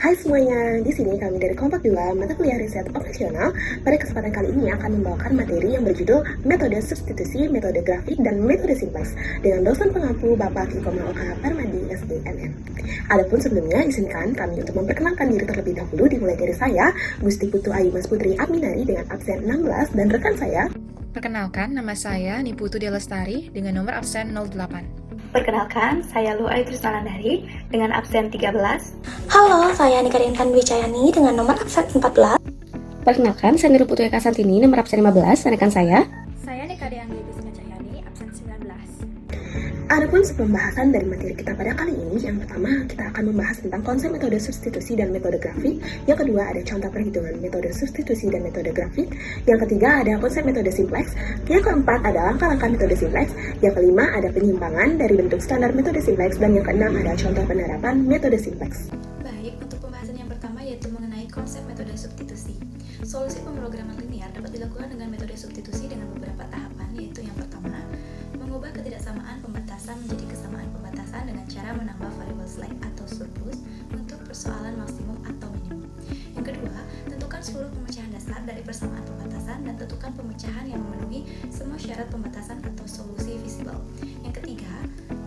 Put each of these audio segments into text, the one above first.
Hai semuanya, di sini kami dari Kompak 2, mata kuliah riset operasional. Pada kesempatan kali ini akan membawakan materi yang berjudul Metode Substitusi, Metode Grafik, dan Metode Simplex dengan dosen pengampu Bapak Kiko Maoka Parmadi, SDMM. Adapun sebelumnya, izinkan kami untuk memperkenalkan diri terlebih dahulu, dimulai dari saya, Gusti Putu Ayu Mas Putri Aminari dengan absen 16, dan rekan saya. Perkenalkan, nama saya Niputu Delestari dengan nomor absen 08. Perkenalkan, saya Lu Aidrus Nalandari dengan absen 13. Halo, saya Nika Rintan Wicayani dengan nomor absen 14. Perkenalkan, saya Niru Putu Eka Santini, nomor absen 15, dan rekan saya. Saya Nika Deanggi Bisma Cahyani, absen 19. Adapun pembahasan dari materi kita pada kali ini, yang pertama kita akan membahas tentang konsep metode substitusi dan metode grafik. Yang kedua ada contoh perhitungan metode substitusi dan metode grafik. Yang ketiga ada konsep metode simplex. Yang keempat ada langkah-langkah metode simplex. Yang kelima ada penyimpangan dari bentuk standar metode simplex. Dan yang keenam ada contoh penerapan metode simplex. Baik, untuk pembahasan yang pertama yaitu mengenai konsep metode substitusi. Solusi pemrograman linear dapat dilakukan dengan metode substitusi dengan beberapa tahapan, yaitu yang pertama, mengubah ketidaksamaan pembatasan menjadi kesamaan pembatasan dengan cara menambah variabel slack atau surplus untuk persoalan maksimum atau minimum. Yang kedua, tentukan seluruh pemecahan dasar dari persamaan pembatasan dan tentukan pemecahan yang memenuhi semua syarat pembatasan atau solusi visible. Yang ketiga,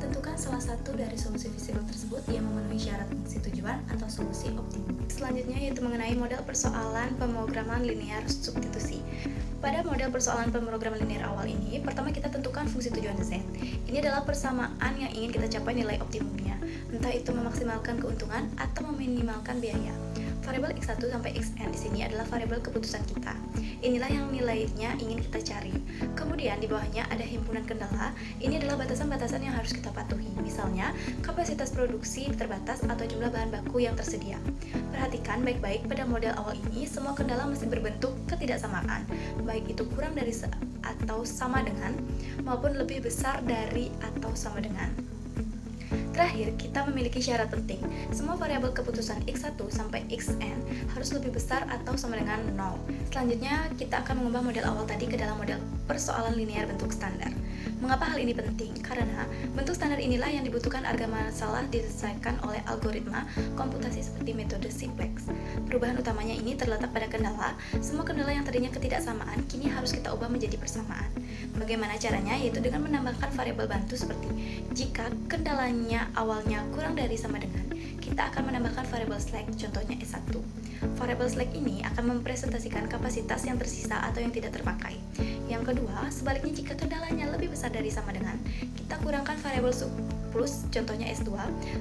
tentukan salah satu dari solusi visible tersebut yang memenuhi syarat fungsi tujuan atau solusi optimum. Selanjutnya yaitu mengenai model persoalan pemrograman linear substitusi. Pada model persoalan pemrograman linear awal ini, pertama kita tentukan fungsi tujuan Z. Ini adalah persamaan yang ingin kita capai nilai optimumnya, entah itu memaksimalkan keuntungan atau meminimalkan biaya. Variabel x1 sampai xn di sini adalah variabel keputusan kita. Inilah yang nilainya ingin kita cari. Kemudian di bawahnya ada himpunan kendala. Ini adalah batasan-batasan yang harus kita patuhi. Misalnya, kapasitas produksi terbatas atau jumlah bahan baku yang tersedia. Perhatikan baik-baik pada model awal ini, semua kendala mesti berbentuk ketidaksamaan, baik itu kurang dari atau sama dengan, maupun lebih besar dari atau sama dengan. Terakhir, kita memiliki syarat penting. Semua variabel keputusan x1 sampai xn harus lebih besar atau sama dengan 0. Selanjutnya, kita akan mengubah model awal tadi ke dalam model persoalan linear bentuk standar. Mengapa hal ini penting? Karena bentuk standar inilah yang dibutuhkan agar masalah diselesaikan oleh algoritma komputasi seperti metode simplex. Perubahan utamanya ini terletak pada kendala. Semua kendala yang tadinya ketidaksamaan kini harus kita ubah menjadi persamaan. Bagaimana caranya? Yaitu dengan menambahkan variabel bantu seperti jika kendalanya awalnya kurang dari sama dengan, kita akan menambahkan variabel slack, contohnya S1. Variabel slack ini akan mempresentasikan kapasitas yang tersisa atau yang tidak terpakai. Yang kedua, sebaliknya jika kendalanya lebih besar dari sama dengan, kita kurangkan variabel surplus, contohnya S2.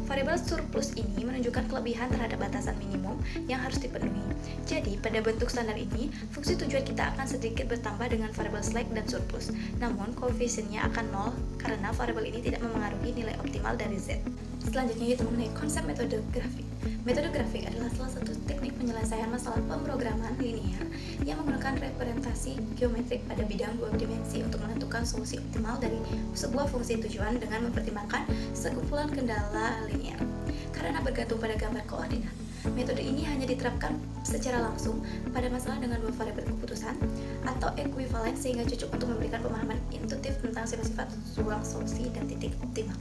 Variabel surplus ini menunjukkan kelebihan terhadap batasan minimum yang harus dipenuhi. Jadi, pada bentuk standar ini, fungsi tujuan kita akan sedikit bertambah dengan variabel slack dan surplus. Namun, koefisiennya akan 0 karena variabel ini tidak memengaruhi nilai optimal dari Z. Selanjutnya yaitu mengenai konsep metode grafik. Metode grafik adalah salah satu teknik penyelesaian masalah pemrograman linear yang menggunakan representasi geometrik pada bidang dua dimensi untuk menentukan solusi optimal dari sebuah fungsi tujuan dengan mempertimbangkan sekumpulan kendala linear. Karena bergantung pada gambar koordinat, metode ini hanya diterapkan secara langsung pada masalah dengan dua variabel keputusan atau ekuivalen sehingga cocok untuk memberikan pemahaman intuitif tentang sifat-sifat ruang solusi dan titik optimal.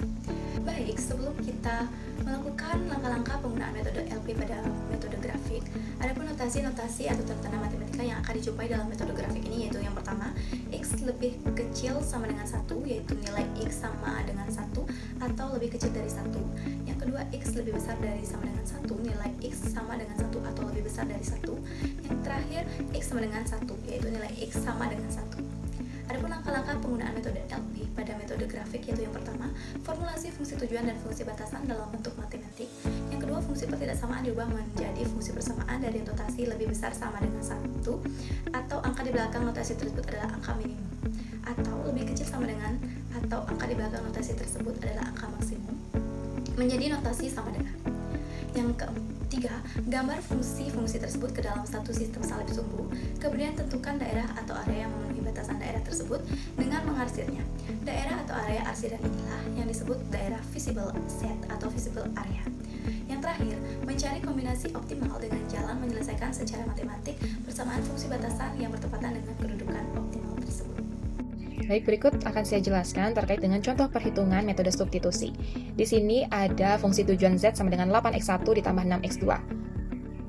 Baik, sebelum kita melakukan langkah-langkah penggunaan metode LP pada metode grafik, ada pun notasi-notasi atau tanda matematika yang akan dijumpai dalam metode grafik ini, yaitu yang pertama, X lebih kecil sama dengan 1, yaitu nilai X sama dengan 1 atau lebih kecil dari 1. Yang kedua, X lebih besar dari sama dengan 1, nilai X sama dengan 1 atau lebih besar dari 1. Yang terakhir, X sama dengan 1, yaitu nilai X sama dengan 1. Adapun langkah-langkah penggunaan metode LP pada metode grafik, yaitu yang pertama, formulasi fungsi tujuan dan fungsi batasan dalam bentuk matematik. Yang kedua, fungsi pertidaksamaan diubah menjadi fungsi persamaan dari notasi lebih besar sama dengan 1, atau angka di belakang notasi tersebut adalah angka minimum, atau lebih kecil sama dengan, atau angka di belakang notasi tersebut adalah angka maksimum, menjadi notasi sama dengan. Yang ketiga, gambar fungsi-fungsi tersebut ke dalam satu sistem salib sumbu, kemudian tentukan daerah atau area yang memenuhi batasan daerah tersebut dengan mengarsirnya. Daerah atau area arsiran inilah yang disebut daerah visible set atau visible area. Yang terakhir, mencari kombinasi optimal dengan jalan menyelesaikan secara matematik persamaan fungsi batasan yang bertepatan dengan kedudukan optimal tersebut. Baik, berikut akan saya jelaskan terkait dengan contoh perhitungan metode substitusi. Di sini ada fungsi tujuan Z sama dengan 8x1 ditambah 6x2.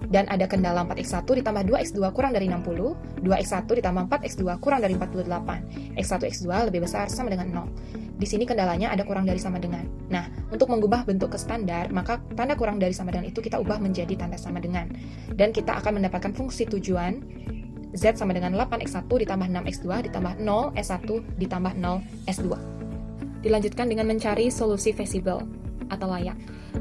Dan ada kendala 4x1 ditambah 2x2 kurang dari 60, 2x1 ditambah 4x2 kurang dari 48, x1 x2 lebih besar sama dengan 0. Di sini kendalanya ada kurang dari sama dengan. Nah, untuk mengubah bentuk ke standar, maka tanda kurang dari sama dengan itu kita ubah menjadi tanda sama dengan. Dan kita akan mendapatkan fungsi tujuan Z sama dengan 8x1 ditambah 6x2 ditambah 0s1 ditambah 0s2. Dilanjutkan dengan mencari solusi feasible atau layak.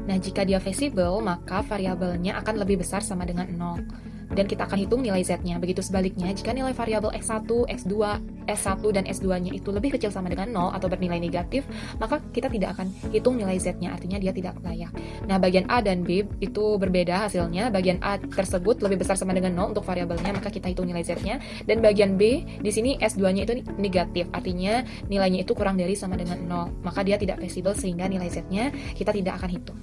Nah, jika dia feasible, maka variabelnya akan lebih besar sama dengan 0. Dan kita akan hitung nilai Z-nya. Begitu sebaliknya, jika nilai variabel X1, X2, S1, dan S2-nya itu lebih kecil sama dengan 0 atau bernilai negatif, maka kita tidak akan hitung nilai Z-nya, artinya dia tidak layak. Nah, bagian A dan B itu berbeda hasilnya. Bagian A tersebut lebih besar sama dengan 0 untuk variabelnya, maka kita hitung nilai Z-nya. Dan bagian B, di sini S2-nya itu negatif, artinya nilainya itu kurang dari sama dengan 0. Maka dia tidak feasible sehingga nilai Z-nya kita tidak akan hitung.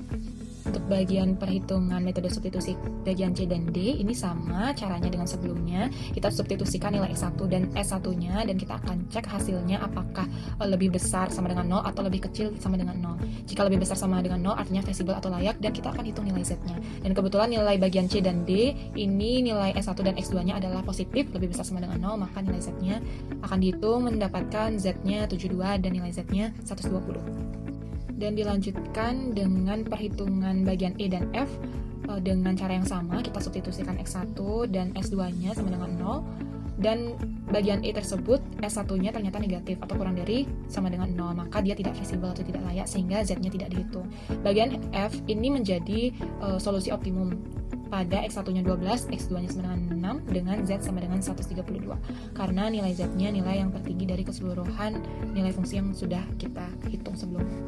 Untuk bagian perhitungan metode substitusi bagian C dan D ini sama caranya dengan sebelumnya. Kita substitusikan nilai S1 dan S1-nya dan kita akan cek hasilnya apakah lebih besar sama dengan 0 atau lebih kecil sama dengan 0. Jika lebih besar sama dengan 0 artinya feasible atau layak dan kita akan hitung nilai Z-nya. Dan kebetulan nilai bagian C dan D ini nilai S1 dan X2-nya adalah positif, lebih besar sama dengan 0, maka nilai Z-nya akan dihitung mendapatkan Z-nya 72 dan nilai Z-nya 120. Dan dilanjutkan dengan perhitungan bagian E dan F dengan cara yang sama. Kita substitusikan X1 dan S2-nya sama dengan 0, dan bagian E tersebut S1-nya ternyata negatif atau kurang dari sama dengan 0, maka dia tidak feasible atau tidak layak sehingga Z-nya tidak dihitung. Bagian F ini menjadi solusi optimum pada X1-nya 12, X2-nya sama dengan 6, dengan Z sama dengan 132 karena nilai Z-nya nilai yang tertinggi dari keseluruhan nilai fungsi yang sudah kita hitung sebelumnya.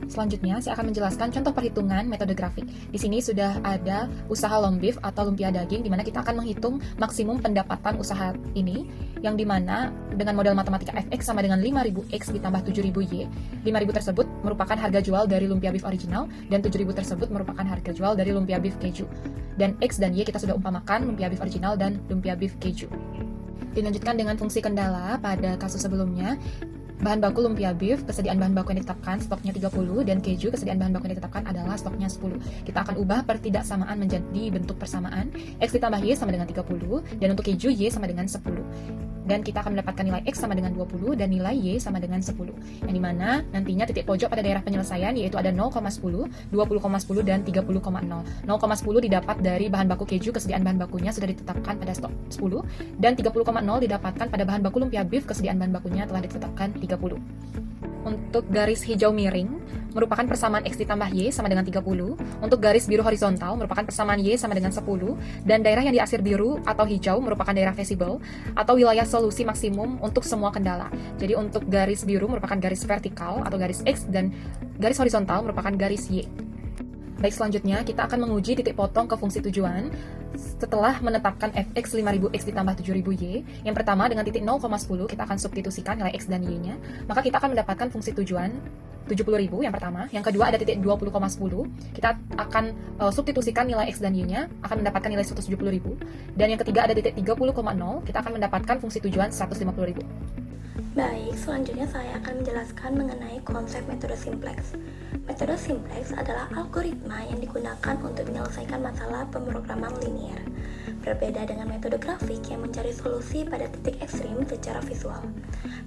Selanjutnya, saya akan menjelaskan contoh perhitungan metode grafik. Di sini sudah ada usaha long beef atau lumpia daging, di mana kita akan menghitung maksimum pendapatan usaha ini, yang dimana dengan model matematika fx sama dengan 5.000x ditambah 7.000y. 5.000 tersebut merupakan harga jual dari lumpia beef original, dan 7.000 tersebut merupakan harga jual dari lumpia beef keju. Dan x dan y kita sudah umpamakan lumpia beef original dan lumpia beef keju. Dilanjutkan dengan fungsi kendala pada kasus sebelumnya. Bahan baku lumpia beef, kesediaan bahan baku yang ditetapkan stoknya 30, dan keju, kesediaan bahan baku yang ditetapkan adalah stoknya 10. Kita akan ubah pertidaksamaan menjadi bentuk persamaan. X ditambah Y sama dengan 30, dan untuk keju Y sama dengan 10. Dan kita akan mendapatkan nilai X sama dengan 20 dan nilai Y sama dengan 10. Yang dimana nantinya titik pojok pada daerah penyelesaian yaitu ada 0,10, 20,10, dan 30,0. 0,10 didapat dari bahan baku keju, kesediaan bahan bakunya sudah ditetapkan pada stok 10, dan 30,0 didapatkan pada bahan baku lumpia beef, kesediaan bahan bakunya telah ditetapkan 30. Untuk garis hijau miring merupakan persamaan X ditambah Y sama dengan 30. Untuk garis biru horizontal merupakan persamaan Y sama dengan 10. Dan daerah yang diarsir biru atau hijau merupakan daerah feasible atau wilayah solusi maksimum untuk semua kendala. Jadi untuk garis biru merupakan garis vertikal atau garis X, dan garis horizontal merupakan garis Y. Baik, selanjutnya kita akan menguji titik potong ke fungsi tujuan setelah menetapkan fx 5000x ditambah 7000y. Yang pertama, dengan titik 0,10 kita akan substitusikan nilai x dan y-nya, maka kita akan mendapatkan fungsi tujuan 70.000 yang pertama. Yang kedua ada titik 20,10, kita akan substitusikan nilai x dan y-nya, akan mendapatkan nilai 170.000. Dan yang ketiga ada titik 30,0, kita akan mendapatkan fungsi tujuan 150.000. Baik, selanjutnya saya akan menjelaskan mengenai konsep metode simplex. Metode simplex adalah algoritma yang digunakan untuk menyelesaikan masalah pemrograman linear. Berbeda dengan metode grafik yang mencari solusi pada titik ekstrim secara visual.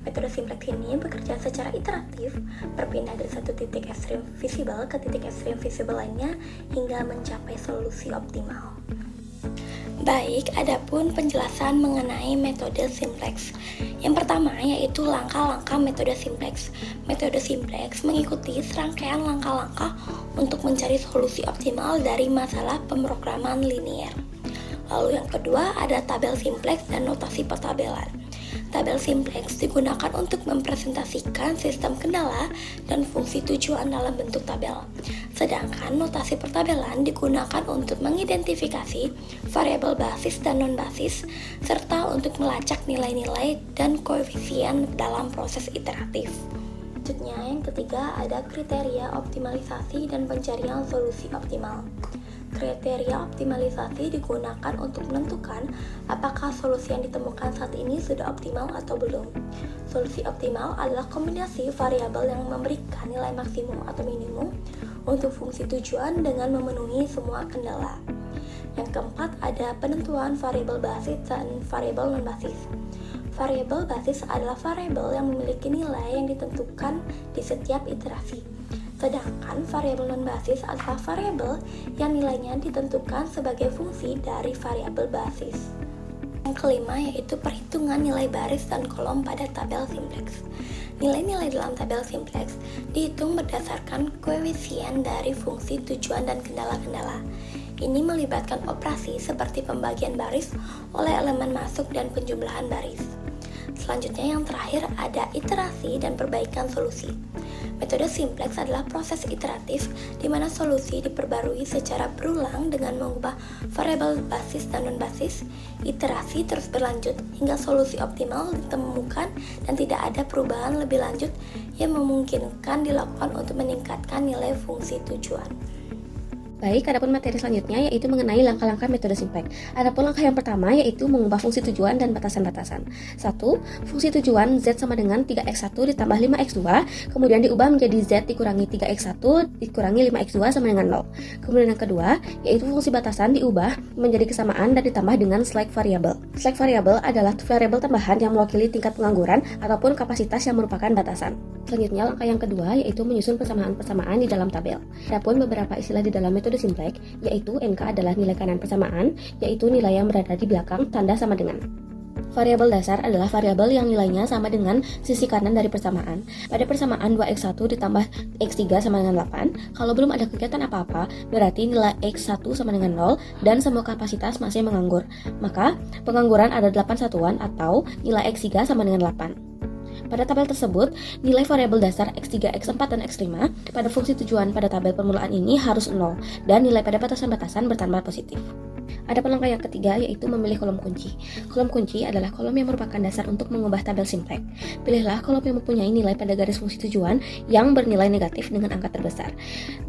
Metode simplex ini bekerja secara iteratif, berpindah dari satu titik ekstrim visible ke titik ekstrim visible lainnya hingga mencapai solusi optimal. Baik, adapun penjelasan mengenai metode simplex. Yang pertama yaitu langkah-langkah metode simplex. Metode simplex mengikuti serangkaian langkah-langkah untuk mencari solusi optimal dari masalah pemrograman linear. Lalu yang kedua ada tabel simplex dan notasi pertabelan. Tabel simplex digunakan untuk mempresentasikan sistem kendala dan fungsi tujuan dalam bentuk tabel. Sedangkan notasi pertabelan digunakan untuk mengidentifikasi variabel basis dan non-basis, serta untuk melacak nilai-nilai dan koefisien dalam proses iteratif. Selanjutnya, yang ketiga ada kriteria optimalisasi dan pencarian solusi optimal. Kriteria optimalisasi digunakan untuk menentukan apakah solusi yang ditemukan saat ini sudah optimal atau belum. Solusi optimal adalah kombinasi variabel yang memberikan nilai maksimum atau minimum untuk fungsi tujuan dengan memenuhi semua kendala. Yang keempat ada penentuan variabel basis dan variabel non-basis. Variabel basis adalah variabel yang memiliki nilai yang ditentukan di setiap iterasi. Sedangkan variabel non-basis adalah variabel yang nilainya ditentukan sebagai fungsi dari variabel basis. Yang kelima yaitu perhitungan nilai baris dan kolom pada tabel simplex. Nilai-nilai dalam tabel simplex dihitung berdasarkan koefisien dari fungsi tujuan dan kendala-kendala. Ini melibatkan operasi seperti pembagian baris oleh elemen masuk dan penjumlahan baris. Selanjutnya yang terakhir ada iterasi dan perbaikan solusi. Metode simplex adalah proses iteratif di mana solusi diperbarui secara berulang dengan mengubah variabel basis dan non-basis. Iterasi terus berlanjut hingga solusi optimal ditemukan dan tidak ada perubahan lebih lanjut yang memungkinkan dilakukan untuk meningkatkan nilai fungsi tujuan. Baik, adapun materi selanjutnya yaitu mengenai langkah-langkah metode simplex. Adapun langkah yang pertama yaitu mengubah fungsi tujuan dan batasan-batasan. 1. Fungsi tujuan Z sama dengan 3x1 ditambah 5x2, kemudian diubah menjadi Z dikurangi 3x1 dikurangi 5x2 sama dengan 0. Kemudian yang kedua, yaitu fungsi batasan diubah menjadi kesamaan dan ditambah dengan slack variable. Slack variable adalah variabel tambahan yang mewakili tingkat pengangguran ataupun kapasitas yang merupakan batasan. Selanjutnya, langkah yang kedua yaitu menyusun persamaan-persamaan di dalam tabel. Adapun beberapa istilah di dalam metode simplex, yaitu NK adalah nilai kanan persamaan, yaitu nilai yang berada di belakang tanda sama dengan. Variabel dasar adalah variabel yang nilainya sama dengan sisi kanan dari persamaan. Pada persamaan 2x1 ditambah x3 sama dengan 8, kalau belum ada kegiatan apa-apa, berarti nilai x1 sama dengan 0 dan semua kapasitas masih menganggur. Maka, pengangguran ada 8 satuan atau nilai x3 sama dengan 8. Pada tabel tersebut, nilai variabel dasar x3, x4, dan x5 pada fungsi tujuan pada tabel permulaan ini harus 0 dan nilai pada batasan-batasan bertambah positif. Ada langkah yang ketiga yaitu memilih kolom kunci. Kolom kunci adalah kolom yang merupakan dasar untuk mengubah tabel simplex. Pilihlah kolom yang mempunyai nilai pada garis fungsi tujuan yang bernilai negatif dengan angka terbesar.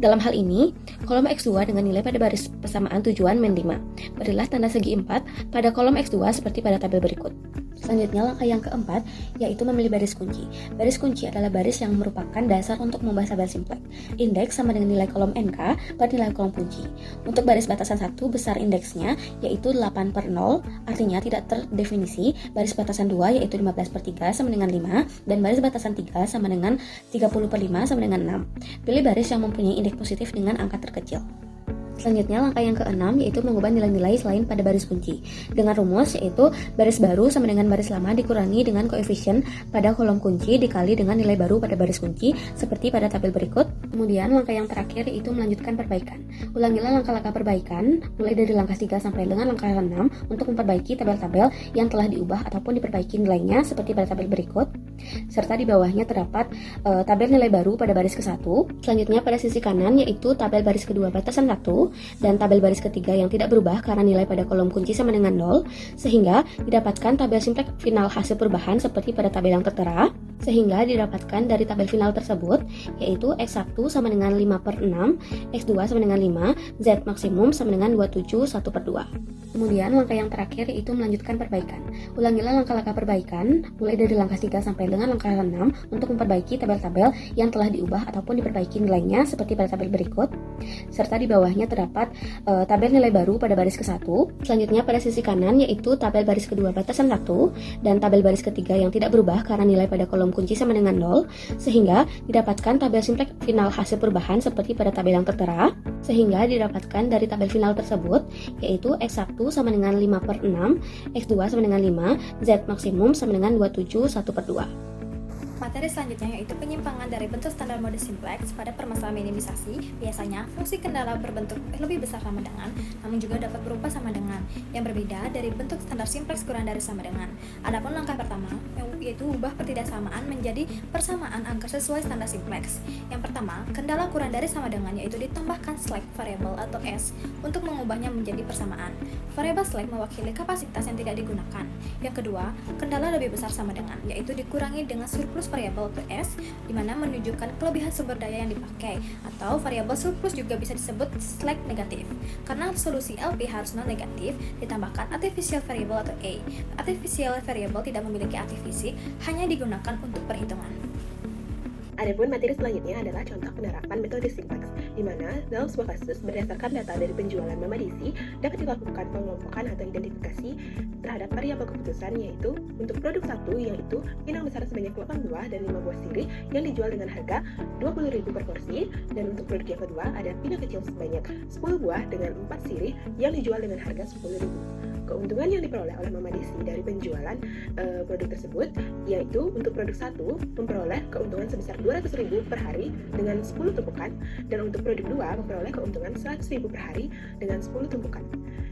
Dalam hal ini, kolom x2 dengan nilai pada baris persamaan tujuan min 5. Berilah tanda segi 4 pada kolom x2 seperti pada tabel berikut. Selanjutnya, langkah yang keempat yaitu memilih baris kunci. Baris kunci adalah baris yang merupakan dasar untuk mengubah tabel simplex. Indeks sama dengan nilai kolom NK per nilai kolom kunci. Untuk baris batasan 1 besar indeksnya yaitu 8/0, artinya tidak terdefinisi. Baris batasan 2 yaitu 15/3 sama dengan 5, dan baris batasan 3 sama dengan 30/5 sama dengan 6. Pilih baris yang mempunyai indeks positif dengan angka terkecil. Selanjutnya, langkah yang keenam yaitu mengubah nilai-nilai selain pada baris kunci. Dengan rumus yaitu baris baru sama dengan baris lama dikurangi dengan koefisien pada kolom kunci dikali dengan nilai baru pada baris kunci seperti pada tabel berikut. Kemudian langkah yang terakhir yaitu melanjutkan perbaikan. Ulangilah langkah-langkah perbaikan mulai dari langkah 3 sampai dengan langkah 6 untuk memperbaiki tabel-tabel yang telah diubah ataupun diperbaiki nilainya seperti pada tabel berikut. Serta di bawahnya terdapat tabel nilai baru pada baris ke-1. Selanjutnya pada sisi kanan yaitu tabel baris kedua batasan 1 dan tabel baris ketiga yang tidak berubah karena nilai pada kolom kunci sama dengan 0, sehingga didapatkan tabel simplex final hasil perubahan seperti pada tabel yang tertera, sehingga didapatkan dari tabel final tersebut yaitu x1 sama dengan 5/6, x2 sama dengan 5, z maksimum sama dengan 27/1/2. Kemudian langkah yang terakhir yaitu melanjutkan perbaikan. Ulangilah langkah-langkah perbaikan mulai dari langkah 3 sampai dengan langkah 6 untuk memperbaiki tabel-tabel yang telah diubah ataupun diperbaiki nilainya seperti pada tabel berikut, serta di bawahnya terdapat tabel nilai baru pada baris ke-1. Selanjutnya pada sisi kanan yaitu tabel baris kedua batasan 1 dan tabel baris ketiga yang tidak berubah karena nilai pada kolom kunci sama dengan 0, sehingga didapatkan tabel simplex final hasil perubahan seperti pada tabel yang tertera, sehingga didapatkan dari tabel final tersebut yaitu x1 sama dengan 5/6, x2 sama dengan 5, z maksimum sama dengan 27/1/2. Materi selanjutnya yaitu penyimpangan dari bentuk standar mode simplex pada permasalahan minimisasi. Biasanya fungsi kendala berbentuk lebih besar sama dengan, namun juga dapat berupa sama dengan, yang berbeda dari bentuk standar simplex kurang dari sama dengan. Adapun langkah pertama yaitu ubah pertidaksamaan menjadi persamaan angka sesuai standar simplex. Yang pertama, kendala kurang dari sama dengan yaitu ditambahkan slack variable atau S untuk mengubahnya menjadi persamaan. Variabel slack mewakili kapasitas yang tidak digunakan. Yang kedua, kendala lebih besar sama dengan yaitu dikurangi dengan surplus variabel atau S, di mana menunjukkan kelebihan sumber daya yang dipakai, atau variabel surplus juga bisa disebut slack negatif. Karena solusi LP harus non negatif, ditambahkan artificial variable atau A. Artificial variable tidak memiliki arti fisik, hanya digunakan untuk perhitungan. Adapun materi selanjutnya adalah contoh penerapan metode simplex, di mana dalam sebuah kasus berdasarkan data dari penjualan Mama Desi dapat dilakukan pengelompokan atau identifikasi terhadap variabel keputusan, yaitu untuk produk 1 yaitu pinang besar sebanyak 8 buah dan 5 buah sirih yang dijual dengan harga 20.000 per porsi, dan untuk produk yang kedua ada pinang kecil sebanyak 10 buah dengan 4 sirih yang dijual dengan harga 10.000. Keuntungan yang diperoleh oleh Mama Desi dari penjualan produk tersebut yaitu untuk produk 1 memperoleh keuntungan sebesar 200.000 per hari dengan 10 tumpukan, dan untuk produk 2 memperoleh keuntungan 100.000 per hari dengan 10 tumpukan.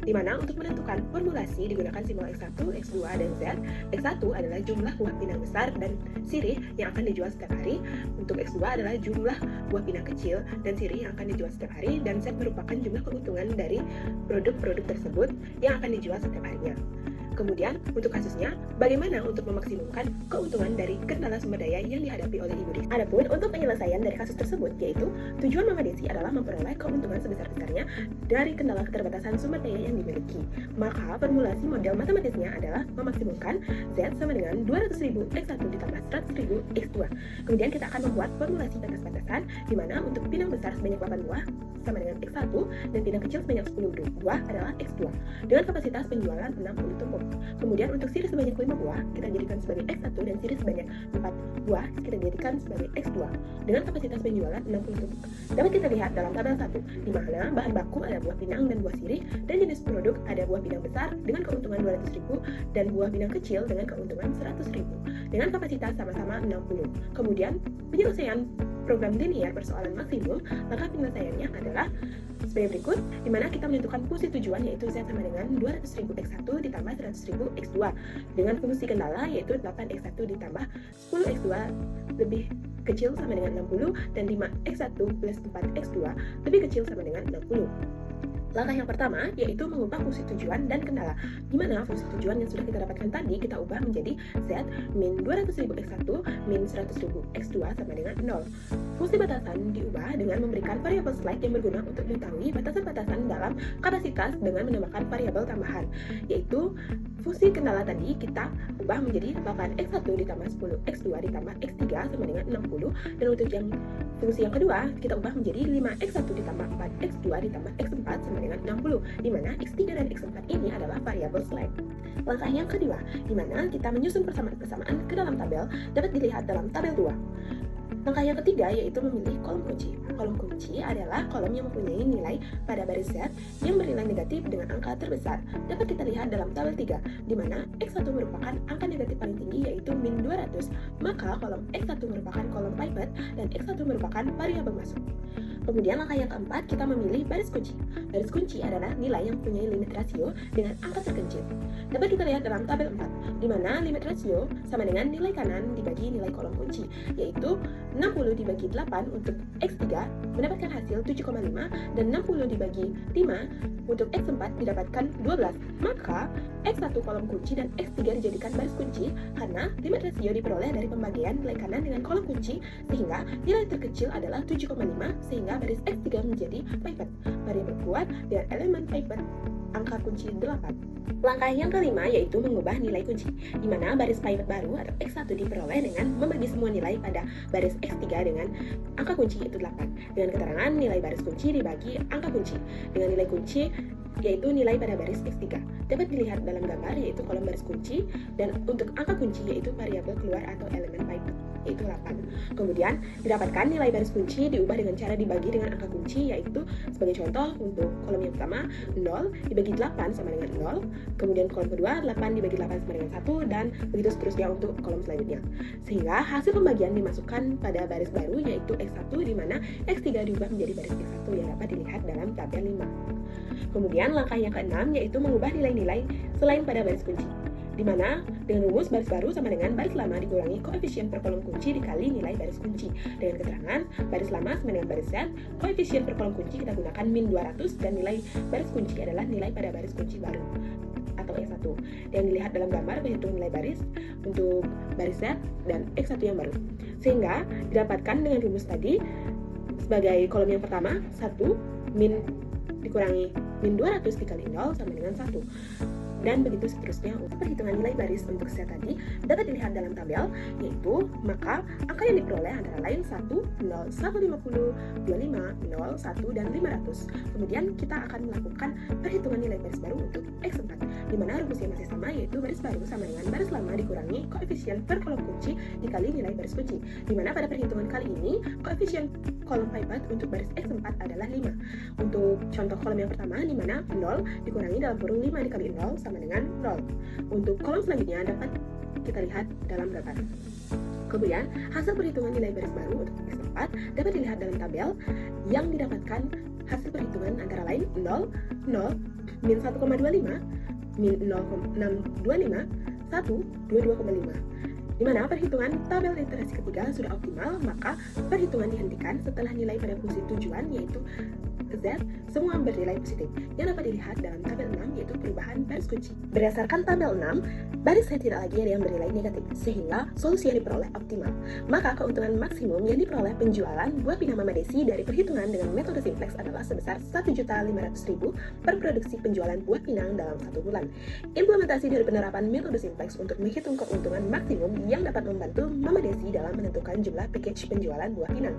Di mana untuk menentukan formulasi digunakan simbol X1, X2, dan Z. X1 adalah jumlah buah pinang besar dan sirih yang akan dijual setiap hari. Untuk X2 adalah jumlah buah pinang kecil dan sirih yang akan dijual setiap hari, dan Z merupakan jumlah keuntungan dari produk-produk tersebut yang akan dijual setiap harinya. Kemudian, untuk kasusnya, bagaimana untuk memaksimumkan keuntungan dari kendala sumber daya yang dihadapi oleh Ibu Desi? Adapun untuk penyelesaian dari kasus tersebut, yaitu tujuan Mama Desi adalah memperoleh keuntungan sebesar-besarnya dari kendala keterbatasan sumber daya yang dimiliki. Maka, formulasi model matematisnya adalah memaksimumkan Z sama dengan 200.000 X1 ditambah 100.000 X2. Kemudian kita akan membuat formulasi batas-batasan, di mana untuk pinang besar sebanyak 8 buah sama dengan X1 dan pinang kecil sebanyak 10 buah adalah X2 dengan kapasitas penjualan 60 tumpuk. Kemudian untuk sirih sebanyak 5 buah kita jadikan sebagai X1, dan sirih sebanyak 4 buah kita jadikan sebagai X2 dengan kapasitas penjualan 60 tumpuk. Dapat kita lihat dalam tabel 1, di mana bahan baku ada buah pinang dan buah sirih, dan jenis produk ada buah pinang besar dengan keuntungan 200.000 dan buah pinang kecil dengan keuntungan 100.000 dengan kapasitas sama-sama 60. Kemudian penyelesaian program linear persoalan maksimum, maka penyelesaiannya adalah sebagai berikut, di mana kita menentukan fungsi tujuan yaitu Z sama dengan 200.000 X1 ditambah 100.000 X2 dengan fungsi kendala yaitu 8X1 ditambah 10X2 lebih kecil sama dengan 60, dan 5X1 plus 4X2 lebih kecil sama dengan 60. Langkah yang pertama yaitu mengubah fungsi tujuan dan kendala, di mana fungsi tujuan yang sudah kita dapatkan tadi kita ubah menjadi Z min 200.000 X1 min 100.000 X2 sama dengan 0. Fungsi batasan diubah dengan memberikan variabel slide yang berguna untuk mengetahui batasan-batasan dalam kapasitas dengan menambahkan variabel tambahan, yaitu fungsi kendala tadi kita ubah menjadi 8X1 ditambah 10X2 ditambah X3 sama dengan 60, dan untuk yang fungsi yang kedua kita ubah menjadi 5X1 ditambah 4X2 ditambah X4 sama dengan 60, di mana X3 dan X4 ini adalah variabel slide. Langkah yang kedua, di mana kita menyusun persamaan-persamaan ke dalam tabel, dapat dilihat dalam tabel 2. Langkah yang ketiga yaitu memilih kolom kunci. Kolom kunci adalah kolom yang mempunyai nilai pada baris Z yang bernilai negatif dengan angka terbesar. Dapat kita lihat dalam tabel 3, di mana X1 merupakan angka negatif paling tinggi yaitu min 200. Maka kolom X1 merupakan kolom pivot dan X1 merupakan variabel masuk. Kemudian langkah yang keempat, kita memilih baris kunci. Baris kunci adalah nilai yang mempunyai limit rasio dengan angka terkecil. Dapat kita lihat dalam tabel 4, di mana limit rasio sama dengan nilai kanan dibagi nilai kolom kunci, yaitu 60 dibagi 8 untuk X3 mendapatkan hasil 7,5, dan 60 dibagi 5 untuk X4 didapatkan 12. Maka X1 kolom kunci dan X3 dijadikan baris kunci karena limit rasio diperoleh dari pembagian nilai kanan dengan kolom kunci, sehingga nilai terkecil adalah 7,5, sehingga baris X3 menjadi pivot, variabel kuat dengan elemen pivot angka kunci 8. Langkah yang kelima yaitu mengubah nilai kunci, di mana baris pivot baru atau X1 diperoleh dengan membagi semua nilai pada baris X3 dengan angka kunci yaitu 8, dengan keterangan nilai baris kunci dibagi angka kunci dengan nilai kunci yaitu nilai pada baris X3. Dapat dilihat dalam gambar yaitu kolom baris kunci, dan untuk angka kunci yaitu variabel keluar atau elemen pivot yaitu 8. Kemudian didapatkan nilai baris kunci diubah dengan cara dibagi dengan angka kunci, yaitu sebagai contoh untuk kolom yang pertama 0 dibagi 8 sama dengan 0, kemudian kolom kedua 8 dibagi 8 sama dengan 1, dan begitu seterusnya untuk kolom selanjutnya. Sehingga hasil pembagian dimasukkan pada baris baru yaitu X1, di mana X3 diubah menjadi baris X1 yang dapat dilihat dalam tabel 5. Kemudian langkah yang keenam yaitu mengubah nilai-nilai selain pada baris kunci, di mana dengan rumus baris baru sama dengan baris lama dikurangi koefisien per kolom kunci dikali nilai baris kunci, dengan keterangan baris lama sama dengan baris Z, koefisien per kolom kunci kita gunakan min 200, dan nilai baris kunci adalah nilai pada baris kunci baru atau X1 yang dilihat dalam gambar berhitung nilai baris untuk baris Z dan X1 yang baru, sehingga didapatkan dengan rumus tadi sebagai kolom yang pertama 1 min dikurangi min 200 dikali 0 sama dengan 1. dan begitu seterusnya. Untuk perhitungan nilai baris untuk set tadi dapat dilihat dalam tabel, yaitu maka angka yang diperoleh antara lain 1, 0, 150, 25, 0, 1, dan 500. Kemudian kita akan melakukan perhitungan nilai baris baru untuk X4, di mana rumusnya masih sama, yaitu baris baru sama dengan baris lama dikurangi koefisien per kolom kunci dikali nilai baris kunci, di mana pada perhitungan kali ini koefisien kolom pivot untuk baris X4 adalah 5. Untuk contoh kolom yang pertama, di mana 0 dikurangi dalam kurung 5 dikali 0 sama dengan 0. Untuk kolom selanjutnya dapat kita lihat dalam gambar. Kemudian, hasil perhitungan nilai baris baru untuk X4 dapat dilihat dalam tabel yang didapatkan hasil perhitungan antara lain 0, 0, min 1,25, min 0,625, 1, 22,5. Di mana perhitungan tabel iterasi ketiga sudah optimal, maka perhitungan dihentikan setelah nilai pada fungsi tujuan yaitu Z semua bernilai positif yang dapat dilihat dalam tabel 6, yaitu perubahan baris kunci. Berdasarkan tabel 6, baris Z tidak lagi ada yang bernilai negatif, sehingga solusi yang diperoleh optimal. Maka keuntungan maksimum yang diperoleh penjualan buah pinang Mama Desi dari perhitungan dengan metode simplex adalah sebesar 1.500.000 per produksi penjualan buah pinang dalam 1 bulan. Implementasi dari penerapan metode simplex untuk menghitung keuntungan maksimum yang dapat membantu Mama Desi dalam menentukan jumlah package penjualan buah pinang.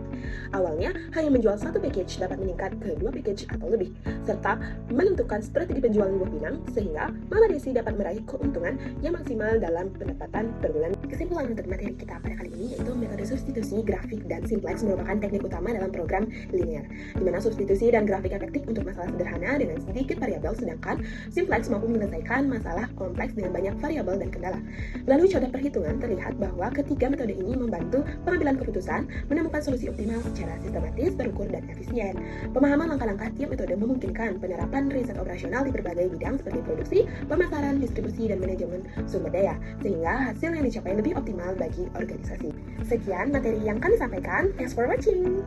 Awalnya hanya menjual 1 package dapat meningkat ke 2 package atau lebih, serta menentukan strategi penjualan buah pinang sehingga Mama Desi dapat meraih keuntungan yang maksimal dalam pendapatan per bulan. Kesimpulan untuk materi kita pada kali ini yaitu metode substitusi, grafik, dan simplex merupakan teknik utama dalam program linear, di mana substitusi dan grafik efektif untuk masalah sederhana dengan sedikit variabel, sedangkan simplex mampu menyelesaikan masalah kompleks dengan banyak variabel dan kendala. Melalui contoh perhitungan terlihat bahwa ketiga metode ini membantu pengambilan keputusan, menemukan solusi optimal secara sistematis, terukur, dan efisien. Pemahaman langkah-langkah tiap metode memungkinkan penerapan riset operasional di berbagai bidang seperti produksi, pemasaran, distribusi, dan manajemen sumber daya, sehingga hasil yang dicapai lebih optimal bagi organisasi. Sekian materi yang kami sampaikan. Thanks for watching!